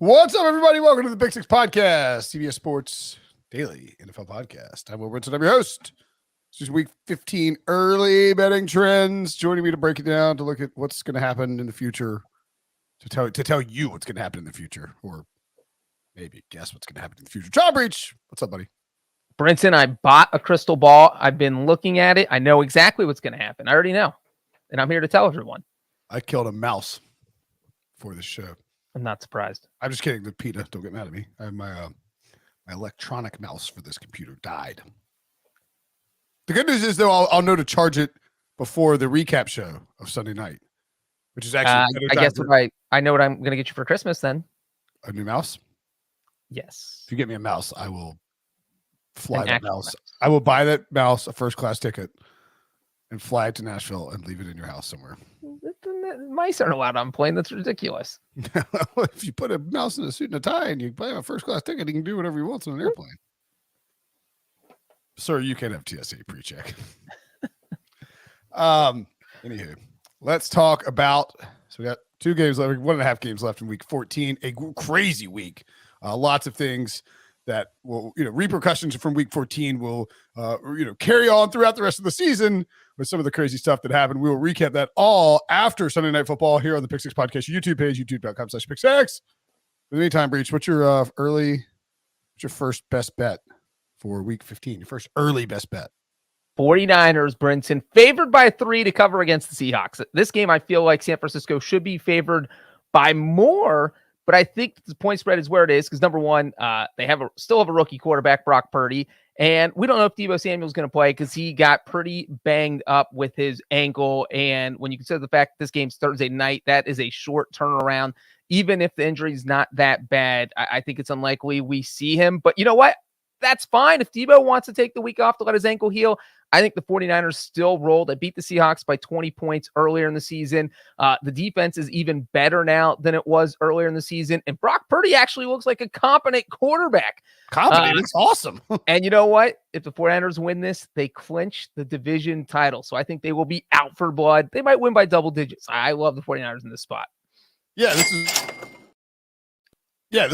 What's up, everybody? Welcome to the Big Six Podcast, CBS Sports Daily NFL Podcast. I'm Will Brinson. I'm your host. This is Week 15 early betting trends. Joining me to break it down, to look at what's going to happen in the future, to tell you what's going to happen in the future, or maybe guess what's going to happen in the future. John Breech, what's up, buddy? Brinson, I bought a crystal ball. I've been looking at it. I know exactly what's going to happen. I already know, and I'm here to tell everyone. I killed a mouse for this show. I'm not surprised. I'm just kidding. The PETA, don't get mad at me. I have my electronic mouse for this computer died. The good news is, though, I'll know to charge it before the recap show of Sunday night, which is actually I guess I know what I'm going to get you for Christmas then. A new mouse? Yes. If you get me a mouse, I will fly that mouse. I will buy that mouse a first-class ticket and fly it to Nashville and leave it in your house somewhere. Mice aren't allowed on plane. That's ridiculous. If you put a mouse in a suit and a tie and you buy him a first-class ticket, he can do whatever he wants on an airplane. Sir, you can't have TSA pre-check. Anywho, let's talk about, so we got 2 games left, 1.5 games left in week 14, a crazy week. Lots of things that will, repercussions from week 14 will, carry on throughout the rest of the season with some of the crazy stuff that happened. We will recap that all after Sunday Night Football here on the Pick Six Podcast YouTube page, youtube.com/Pick6. In the meantime, Breech, what's your first best bet for week 15? Your first early best bet. 49ers, Brinson, favored by 3 to cover against the Seahawks. This game, I feel like San Francisco should be favored by more, but I think the point spread is where it is because, number one, they still have a rookie quarterback, Brock Purdy, and we don't know if Deebo Samuel's going to play because he got pretty banged up with his ankle, and when you consider the fact that this game's Thursday night, that is a short turnaround. Even if the injury is not that bad, I think it's unlikely we see him, but you know what? That's fine. If Deebo wants to take the week off to let his ankle heal, I think the 49ers still rolled. They beat the Seahawks by 20 points earlier in the season. The defense is even better now than it was earlier in the season. And Brock Purdy actually looks like a competent quarterback. Competent? It's awesome. And you know what? If the 49ers win this, they clinch the division title. So I think they will be out for blood. They might win by double digits. I love the 49ers in this spot. Yeah, this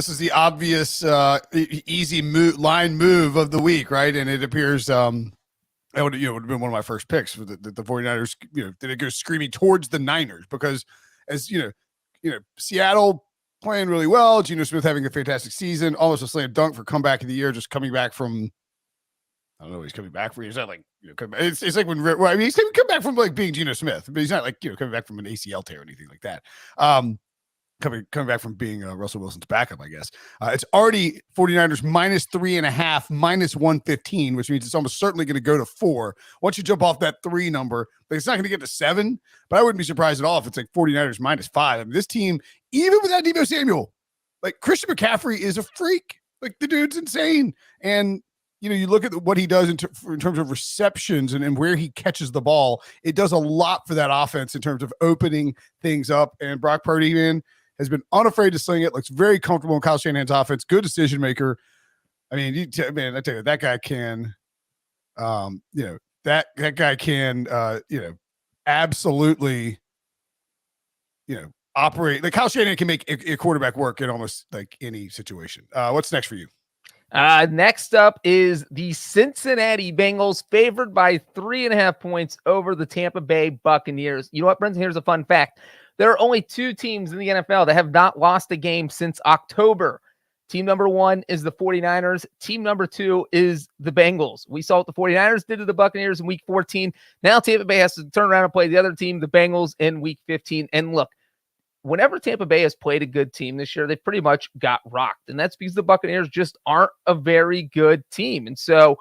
is the obvious, easy line move of the week, right? And it appears it would have been one of my first picks for the 49ers. Did it go screaming towards the Niners because, as Seattle playing really well, Geno Smith having a fantastic season, almost a slam dunk for comeback of the year, just coming back from. I don't know. He's coming back from. He's not like it's like when he's coming back from like being Geno Smith, but he's not like coming back from an ACL tear or anything like that. Coming back from being Russell Wilson's backup, I guess. It's already 49ers minus 3.5, minus 115, which means it's almost certainly going to go to 4. Once you jump off that 3 number, but it's not going to get to 7. But I wouldn't be surprised at all if it's like 49ers minus 5. I mean, this team, even without Deebo Samuel, like Christian McCaffrey is a freak. Like the dude's insane. And you look at what he does in terms of receptions and where he catches the ball. It does a lot for that offense in terms of opening things up. And Brock Purdy, man, has been unafraid to sling it, looks very comfortable in Kyle Shanahan's offense, good decision maker. I mean, I tell you, that guy can, that guy can, absolutely, operate. Like Kyle Shanahan can make a quarterback work in almost like any situation. What's next for you? Next up is the Cincinnati Bengals favored by 3.5 points over the Tampa Bay Buccaneers. You know what, Brendan? Here's a fun fact. There are only 2 teams in the NFL that have not lost a game since October. Team number 1 is the 49ers. Team number 2 is the Bengals. We saw what the 49ers did to the Buccaneers in week 14. Now Tampa Bay has to turn around and play the other team, the Bengals, in week 15. And look, whenever Tampa Bay has played a good team this year, they pretty much got rocked. And that's because the Buccaneers just aren't a very good team. And so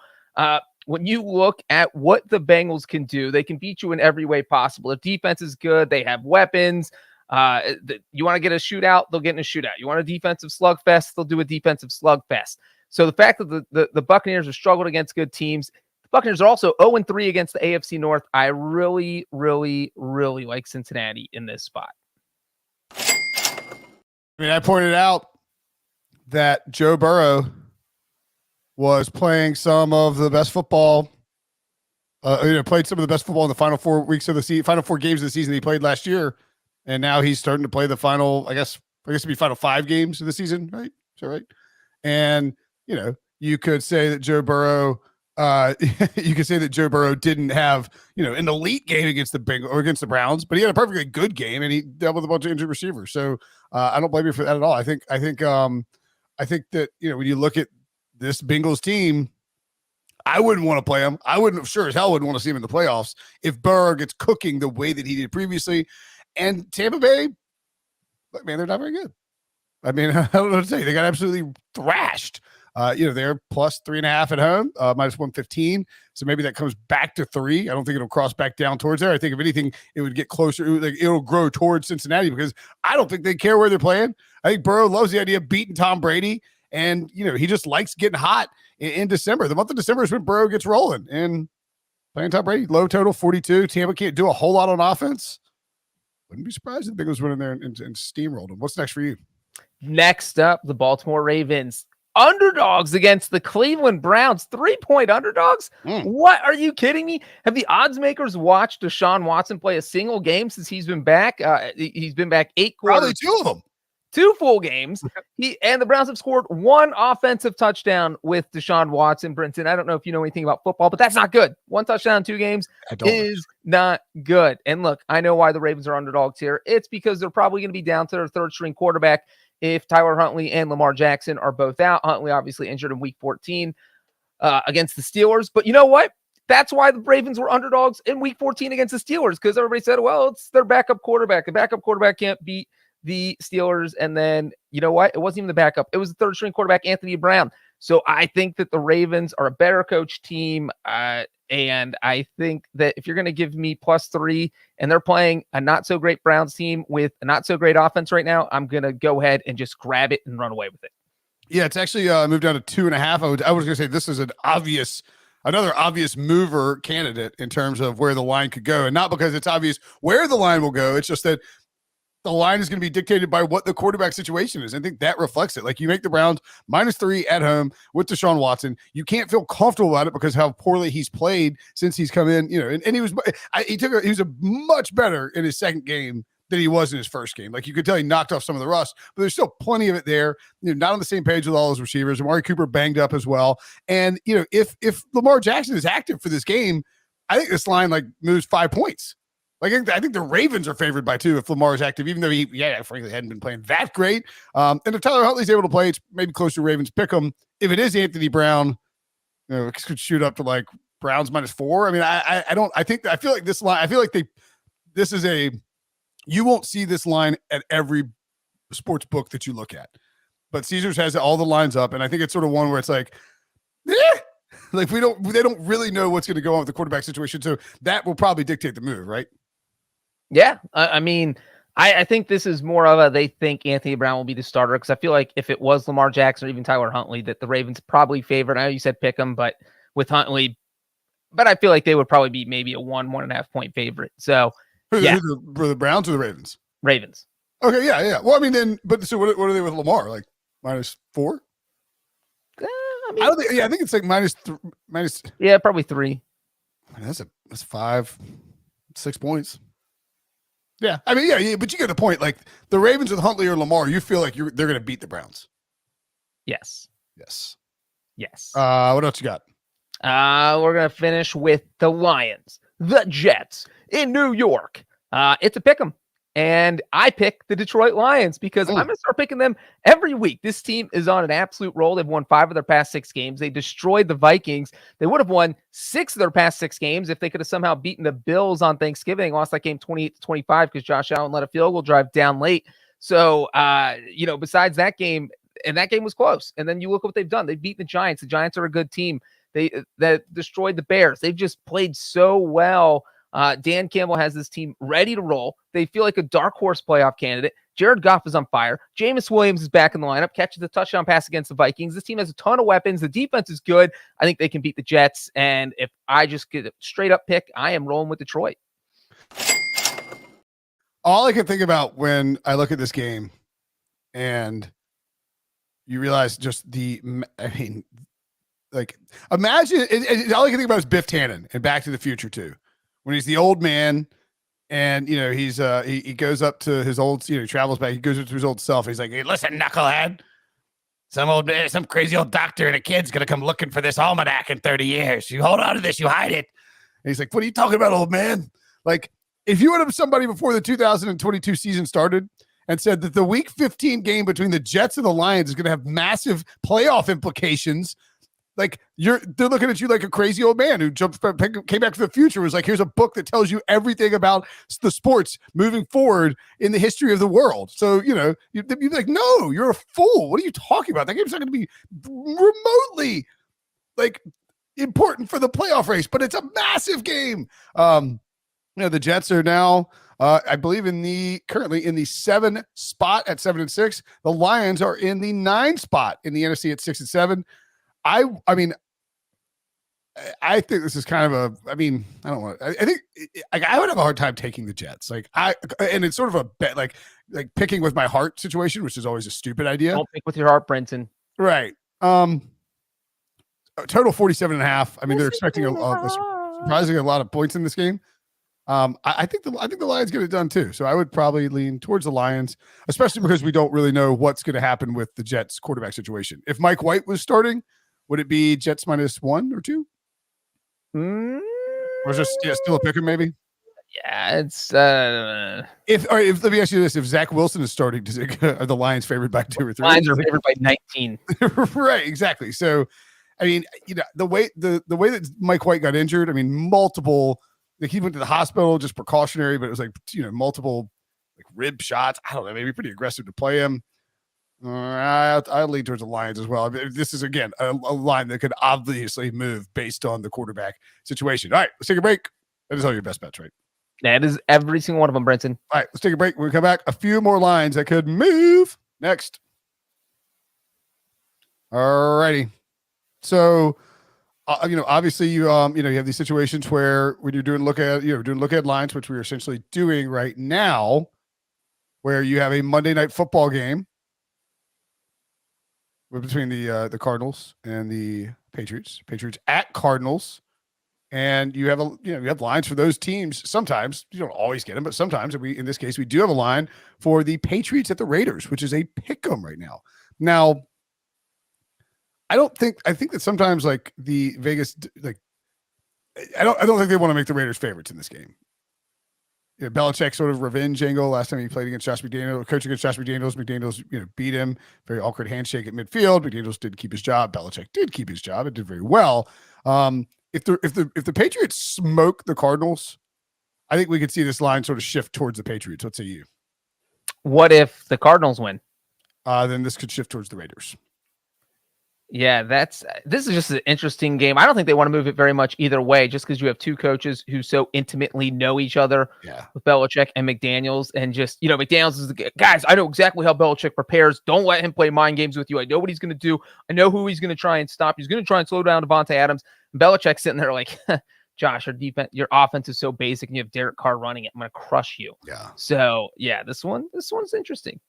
when you look at what the Bengals can do, they can beat you in every way possible. If defense is good, they have weapons. You want to get a shootout, they'll get in a shootout. You want a defensive slugfest, they'll do a defensive slugfest. So the fact that the Buccaneers have struggled against good teams, the Buccaneers are also 0-3 against the AFC North. I really, really, really like Cincinnati in this spot. I mean, I pointed out that Joe Burrow was playing some of the best football. Played some of the best football in the final 4 weeks of the season, final 4 games of the season he played last year, and now he's starting to play the final, I guess, I guess it'd be final 5 games of the season, right? So right. And you could say that Joe Burrow. You could say that Joe Burrow didn't have an elite game against the Bengals or against the Browns, but he had a perfectly good game and he dealt with a bunch of injured receivers. So I don't blame you for that at all. I think that when you look at this Bengals team, I wouldn't want to play him. I wouldn't sure as hell wouldn't want to see him in the playoffs if Burrow gets cooking the way that he did previously. And Tampa Bay, look, man, they're not very good. I mean, I don't know what to say. They got absolutely thrashed. They're plus 3.5 at home, minus 115. So maybe that comes back to 3. I don't think it'll cross back down towards there. I think if anything, it would get closer. It'll grow towards Cincinnati because I don't think they care where they're playing. I think Burrow loves the idea of beating Tom Brady. And, he just likes getting hot in December. The month of December is when Burrow gets rolling. And playing Tom Brady, low total, 42. Tampa can't do a whole lot on offense. Wouldn't be surprised if the Bengals went in there and steamrolled them. What's next for you? Next up, the Baltimore Ravens. Underdogs against the Cleveland Browns. 3-point underdogs? What? Are you kidding me? Have the odds makers watched Deshaun Watson play a single game since he's been back? He's been back 8 quarters. Probably 2 of them. 2 full games. And the Browns have scored 1 offensive touchdown with Deshaun Watson. Brinson, I don't know if you know anything about football, but that's not good. 1 touchdown, 2 games is not good. And look, I know why the Ravens are underdogs here. It's because they're probably going to be down to their 3rd-string quarterback if Tyler Huntley and Lamar Jackson are both out. Huntley obviously injured in week 14 against the Steelers. But you know what? That's why the Ravens were underdogs in week 14 against the Steelers, because everybody said, well, it's their backup quarterback. The backup quarterback can't beat the Steelers. And then, you know what? It wasn't even the backup. It was the 3rd-string quarterback, Anthony Brown. So I think that the Ravens are a better coach team. And I think that if you're going to give me +3 and they're playing a not so great Browns team with a not so great offense right now, I'm going to go ahead and just grab it and run away with it. Yeah, it's actually moved down to 2.5. I was going to say this is another obvious mover candidate in terms of where the line could go. And not because it's obvious where the line will go. It's just that the line is going to be dictated by what the quarterback situation is. I think that reflects it. Like, you make the Browns -3 at home with Deshaun Watson. You can't feel comfortable about it because how poorly he's played since he's come in, and he was much better in his second game than he was in his first game. Like, you could tell he knocked off some of the rust, but there's still plenty of it there. Not on the same page with all those receivers. Amari Cooper banged up as well. And, if Lamar Jackson is active for this game, I think this line moves 5 points. I think the Ravens are favored by 2 if Lamar is active, even though he frankly hadn't been playing that great. And if Tyler Huntley's able to play, it's maybe close to Ravens pick 'em. If it is Anthony Brown, it could shoot up to Browns -4. I mean, I feel like this line, you won't see this line at every sports book that you look at, but Caesars has all the lines up. And I think it's sort of one where it's they don't really know what's going to go on with the quarterback situation. So that will probably dictate the move, right? Yeah, I mean, I think this is more of they think Anthony Brown will be the starter, because I feel like if it was Lamar Jackson or even Tyler Huntley, that the Ravens probably favored. I know you said pick them, but with Huntley, but I feel like they would probably be maybe a 1.5 point favorite. So, yeah. Were the Browns or the Ravens? Ravens. Okay, yeah. Well, I mean, so what are they with Lamar? -4? I think it's minus. Yeah, probably 3. That's 5, 6 points. Yeah, I mean, yeah, but you get the point. The Ravens with Huntley or Lamar, you feel like they're going to beat the Browns. Yes. What else you got? We're gonna finish with the Lions, the Jets in New York. It's a pick 'em. And I pick the Detroit Lions because I'm going to start picking them every week. This team is on an absolute roll. They've won 5 of their past 6 games. They destroyed the Vikings. They would have won 6 of their past 6 games if they could have somehow beaten the Bills on Thanksgiving. They lost that game 28-25 because Josh Allen let a field goal drive down late. So, besides that game, and that game was close. And then you look at what they've done. They've beaten the Giants. The Giants are a good team. That destroyed the Bears. They've just played so well. Dan Campbell has this team ready to roll. They feel like a dark horse playoff candidate. Jared Goff is on fire. Jameis Williams is back in the lineup, catches a touchdown pass against the Vikings. This team has a ton of weapons. The defense is good. I think they can beat the Jets. And if I just get a straight up pick, I am rolling with Detroit. All I can think about when I look at this game and you realize just imagine, all I can think about is Biff Tannen and Back to the Future 2. When he's the old man And he goes up to his old, he travels back. He goes up to his old self. He's like, "Hey, listen, knucklehead. Some crazy old doctor and a kid's gonna come looking for this almanac in 30 years. You hold on to this, you hide it." And he's like, "What are you talking about, old man?" Like, if you would have somebody before the 2022 season started and said that the Week 15 game between the Jets and the Lions is going to have massive playoff implications, like they're looking at you like a crazy old man who came back to the future, was like, "Here's a book that tells you everything about the sports moving forward in the history of the world." So, you'd be like, "No, you're a fool. What are you talking about? That game's not going to be remotely like important for the playoff race, but it's a massive game." The Jets are now, I believe, currently in the 7 spot at 7-6. The Lions are in the 9 spot in the NFC at 6-7. I think this is kind of I think I would have a hard time taking the Jets. And it's sort of a bet, like picking with my heart situation, which is always a stupid idea. Don't pick with your heart, Brinson. Right. Total 47.5. I mean, they're expecting surprisingly a lot of points in this game. I think the Lions get it done too. So I would probably lean towards the Lions, especially because we don't really know what's going to happen with the Jets quarterback situation. If Mike White was starting, would it be Jets -1 or 2? Or is there still a picker maybe? Yeah, it's if let me ask you this: if Zach Wilson is starting, are the Lions favored by 2 or 3? Lions are favored by 19. Right, exactly. So, I mean, the way that Mike White got injured, I mean, multiple. Like, he went to the hospital, just precautionary, but it was like, multiple like rib shots. I don't know, maybe pretty aggressive to play him. I'll lean towards the Lions as well. I mean, this is, again, a line that could obviously move based on the quarterback situation. All right, let's take a break. That is all your best bets, right? That is every single one of them, Brinson. All right, let's take a break. When we come back, a few more lines that could move next. All righty. So, obviously you have these situations where when you're doing look at lines, which we're essentially doing right now, where you have a Monday Night Football game between the Cardinals and the Patriots at Cardinals. And you have lines for those teams. Sometimes you don't always get them, but sometimes in this case, we do have a line for the Patriots at the Raiders, which is a pick 'em right now. Now, I think that sometimes, like, the Vegas, like, I don't think they want to make the Raiders favorites in this game. Belichick sort of revenge angle last time he played against Josh McDaniels, coach against Josh McDaniels. McDaniels, beat him. Very awkward handshake at midfield. McDaniels did keep his job. Belichick did keep his job. It did very well. If the Patriots smoke the Cardinals, I think we could see this line sort of shift towards the Patriots. What say you? What if the Cardinals win? Then this could shift towards the Raiders. Yeah, this is just an interesting game. I don't think they want to move it very much either way, just because you have two coaches who so intimately know each other, with Belichick and McDaniels. And just, McDaniels is the guys, I know exactly how Belichick prepares. Don't let him play mind games with you. I know what he's going to do. I know who he's going to try and stop. He's going to try and slow down Devontae Adams. And Belichick's sitting there like, Josh, your offense is so basic and you have Derek Carr running it. I'm going to crush you. Yeah. So, yeah, this one's interesting.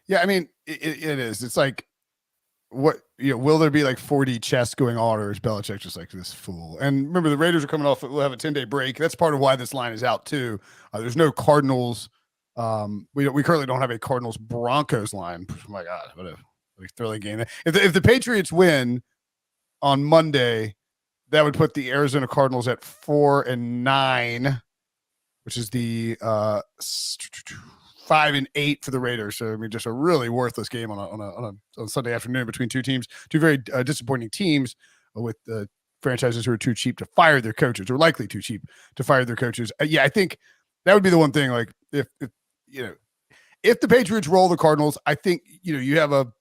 Yeah, I mean, it is. It's like, will there be like 40 chests going on, or is Belichick just like this fool? And remember, the Raiders are coming off, we'll have a 10-day break. That's part of why this line is out too. There's no Cardinals. We currently don't have a Cardinals Broncos line. Oh my God, what a thrilling game. If the Patriots win on Monday, that would put the Arizona Cardinals at 4-9, which is the 5-8 for the Raiders. So, I mean, just a really worthless game on a Sunday afternoon between two very disappointing teams with franchises who are too cheap to fire their coaches, or likely too cheap to fire their coaches. I think that would be the one thing. Like, if the Patriots roll the Cardinals, I think you have the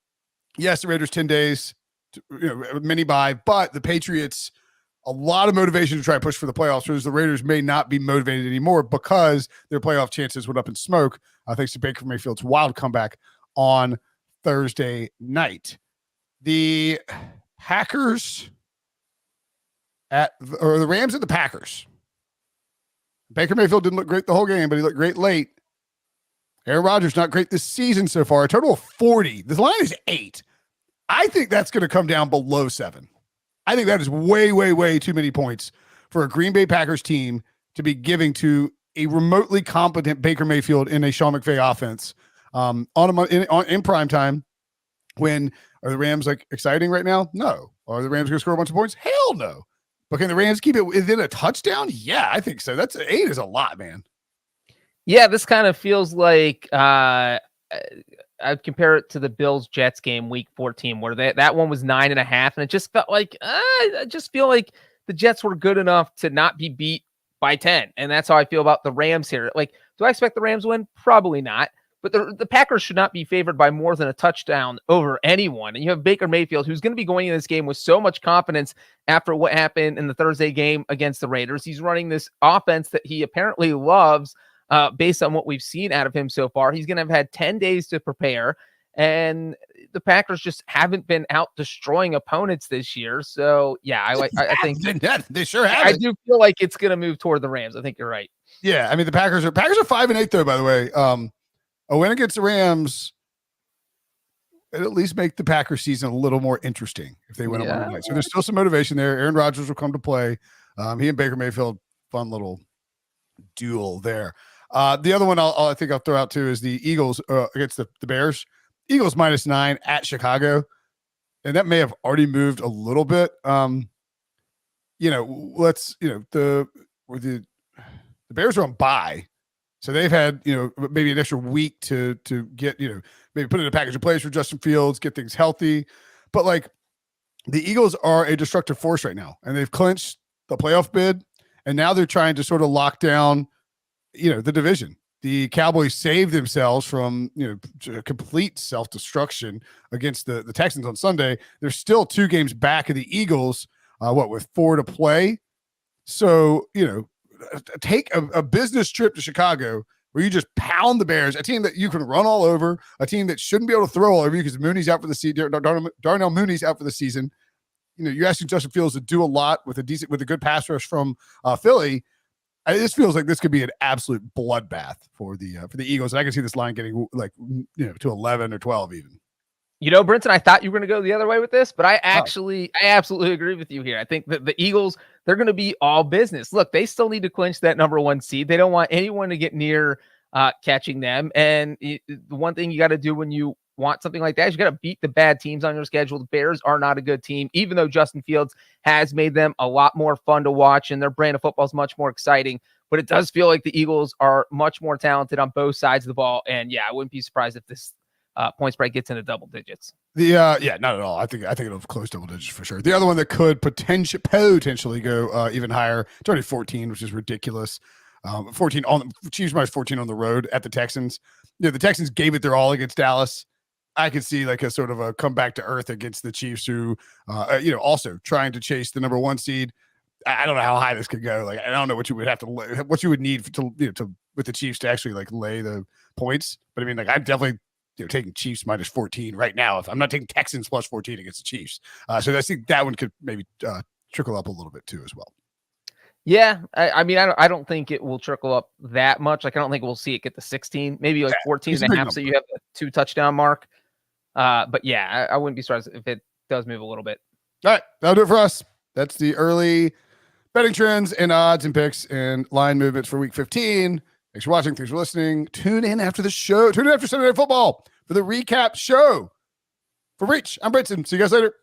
Raiders 10 days, mini bye, but the Patriots, a lot of motivation to try to push for the playoffs, whereas the Raiders may not be motivated anymore because their playoff chances went up in smoke thanks to Baker Mayfield's wild comeback on Thursday night. The Rams at the Packers. Baker Mayfield didn't look great the whole game, but he looked great late. Aaron Rodgers not great this season so far. A total of 40. This line is 8. I think that's going to come down below 7. I think that is way, way, way too many points for a Green Bay Packers team to be giving to a remotely competent Baker Mayfield in a Sean McVay offense in prime time. When are the Rams like exciting right now? No. Are the Rams going to score a bunch of points? Hell no. But can the Rams keep it within a touchdown? Yeah, I think so. That's 8 is a lot, man. Yeah, this kind of feels like I'd compare it to the Bills-Jets game week 14, where that one was 9.5, and it just felt like I just feel like the Jets were good enough to not be beat by 10, and that's how I feel about the Rams here. Like, do I expect the Rams win? Probably not. But the Packers should not be favored by more than a touchdown over anyone. And you have Baker Mayfield, who's going to be going in this game with so much confidence after what happened in the Thursday game against the Raiders. He's running this offense that he apparently loves based on what we've seen out of him so far. He's going to have had 10 days to prepare. And the Packers just haven't been out destroying opponents this year. So, yeah, I think they sure have. I do feel like it's going to move toward the Rams. I think you're right. Yeah, I mean, the Packers are 5-8, though, by the way. A win against the Rams, it'd at least make the Packers season a little more interesting if they win on Monday night. So there's still some motivation there. Aaron Rodgers will come to play. He and Baker Mayfield, fun little duel there. The other one I think I'll throw out too is the Eagles against the Bears. Eagles -9 at Chicago, and that may have already moved a little bit. The Bears are on bye. So they've had, maybe an extra week to get, maybe put in a package of plays for Justin Fields, get things healthy. But like the Eagles are a destructive force right now, and they've clinched the playoff bid, and now they're trying to sort of lock down, the division. The Cowboys saved themselves from, complete self-destruction against the Texans on Sunday. They're still 2 games back of the Eagles, with 4 to play. So, take a business trip to Chicago where you just pound the Bears, a team that you can run all over, a team that shouldn't be able to throw all over you because Mooney's out for the season. Darnell Mooney's out for the season. You're asking Justin Fields to do a lot with a good pass rush from Philly. This feels like this could be an absolute bloodbath for the Eagles. And I can see this line getting to 11 or 12 even. Brinson, I thought you were going to go the other way with this, but I absolutely agree with you here. I think that the Eagles, they're going to be all business. Look, they still need to clinch that number 1 seed. They don't want anyone to get near catching them. And the one thing you got to do when you want something like that is you got to beat the bad teams on your schedule. The Bears are not a good team, even though Justin Fields has made them a lot more fun to watch and their brand of football is much more exciting. But it does feel like the Eagles are much more talented on both sides of the ball. And yeah, I wouldn't be surprised if this point spread gets into double digits. Not at all. I think it'll close double digits for sure. The other one that could potentially go even higher. It's already 14, which is ridiculous. 14 on Chiefs minus 14 on the road at the Texans. The Texans gave it their all against Dallas. I could see like a sort of a come back to earth against the Chiefs, who, also trying to chase the number 1 seed. I don't know how high this could go. Like, I don't know what you would need to with the Chiefs to actually like lay the points. But I mean, like, I'm definitely taking Chiefs minus 14 right now. If I'm not taking Texans plus 14 against the Chiefs. So I think that one could maybe trickle up a little bit too as well. Yeah. I mean, I don't think it will trickle up that much. Like, I don't think we'll see it get to 16, maybe like 14.5. So you have the 2 touchdown mark. But yeah, I wouldn't be surprised if it does move a little bit. All right. That'll do it for us. That's the early betting trends and odds and picks and line movements for week 15. Thanks for watching. Thanks for listening. Tune in after the show. Tune in after Sunday Night Football for the recap show. For Breech, I'm Brinson. See you guys later.